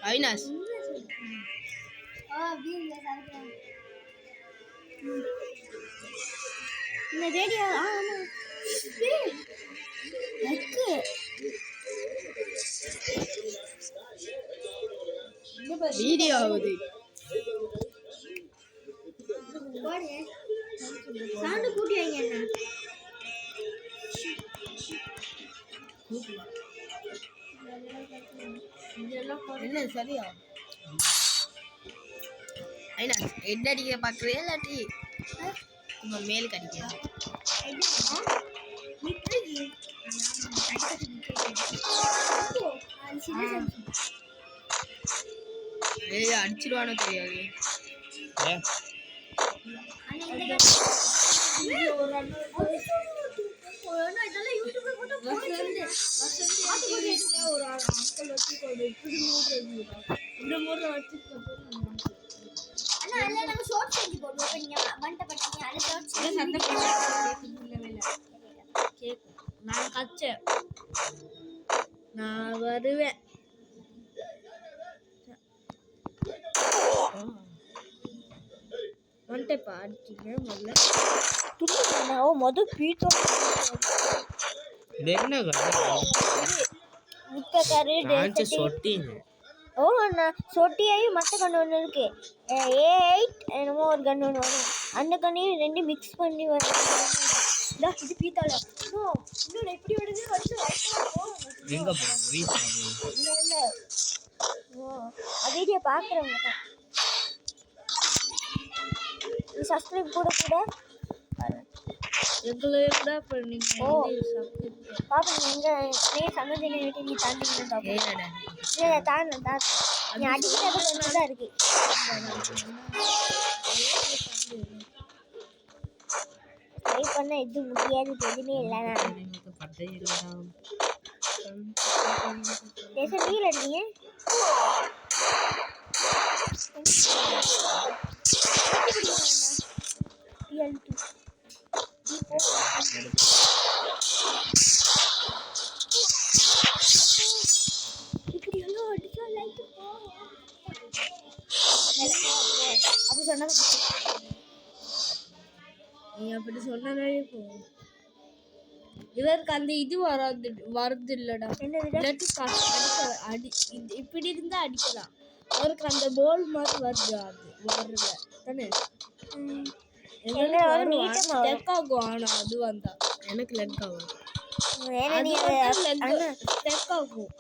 அவினாஷ் இந்த ரேடியோ ஆமா வீடியோ ஆகுது சவுண்ட் கூட்டி வைங்க என்ன சரியா அவினாஷ் ஹெட் அடிக்க பார்க்குறியா இல்லாட்டி உங்கள் மேலுக்கு அடிக்க அடிச்சிருவானோ தெரியாது நான் கச்சேன் நான் வருவேன் வந்துட்டேப்பா அடிச்சிங்க முதல்ல ஓ மொதல் பீட்டோம் ஓ நான் சொட்டியாயும் மற்ற கண்ணு ஒன்று இருக்கு A8 என்னமோ ஒரு கண்ணு ஒன்று வரும் அந்த கண்ணையும் ரெண்டு மிக்ஸ் பண்ணி வரும் இது பீத்தால இன்னும் எப்படி விடுது இல்லை வீடியோ பார்க்குறவங்க சப்ஸ்கிரைப் கூட எங்களை கூட பண்ணீங்க ஓ பாப்பா நீங்க சமைச்சு வீட்டு நீ தாண்டிங்க இல்லை தாண்ட நீ அடிக்கிறது கொஞ்சம் தான் இருக்கு ட்ரை பண்ண எது முடியாது எதுவுமே இல்லைண்ணா வீல் அடிங்க இப்படி எல்லாம் அடிச்சா லைட் அப்படி சொன்னா நீ அப்படி சொன்னதே போ இதற்கு அந்த இது வருது இல்லடா அடி இப்படி இருந்தா அடிக்கலாம் அவருக்கு அந்த போல் மாதிரி வருது அது வரல தானே லெக் ஆகும் ஆனா அது வந்தா எனக்கு லெக் ஆகும் லெக் ஆகும்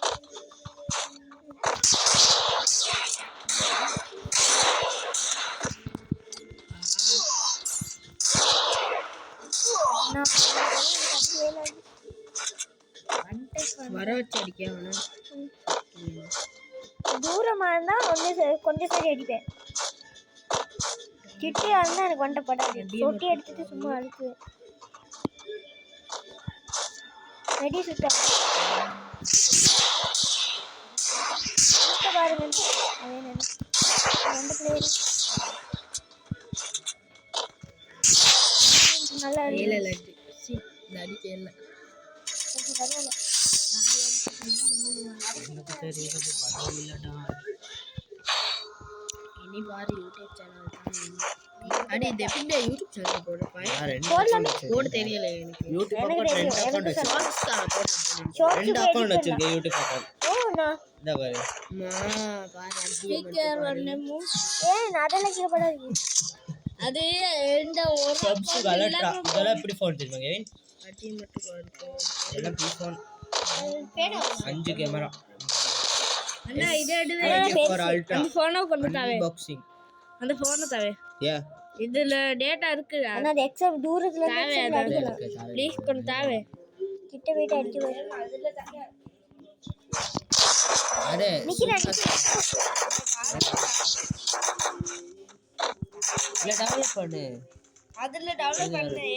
வர வச்சு அடிக்க தூரமா இருந்தா கொஞ்சம் சரி அடிப்பேன் கிட்டியா இருந்தா எனக்கு வந்துட்டப்படாது சொட்டி எடுத்துட்டு சும்மா அடிக்குவேன் ரெடி சுத்தா பாருங்க அதே ரெண்டு பிளேயர் நல்லா அடிக்க இல்லை இனி பாரு யூடியூப் சேனல் அடி இந்த எப்படி யூடியூப் சேனல் போட தெரியல எனக்கு யூடியூப் அக்கவுண்ட் ஷார்ட்ஸ் தான் ரெண்டு அக்கவுண்ட் வச்சிருக்கேன் யூடியூப் அக்கவுண்ட் இந்த பாரு பாரு ஸ்பீக்கர் வரணுமோ நான் அதெல்லாம் கேட்படாது அது எந்த ஒரு சப்ஸ் கலட்ரா இதெல்லாம் எப்படி ஃபோன் தெரியுமா கேவின் அடி மட்டும் பாருங்க எல்லாம் பி ஃபோன் 5 கேமரா அண்ணா இது எடுவே அந்த ஃபோனை கொண்டு தாவே பாக்ஸிங் அந்த ஃபோனை தாவே இதுல டேட்டா இருக்கு அண்ணா அது எக்ஸாம் தூரத்துல தாவே ப்ளீஸ் கொண்டு தாவே கிட்ட போய் அடிச்சு வர அதுல தாவே அரே இல்ல டவுன்லோட் பண்ணு அதுல டவுன்லோட் பண்ணு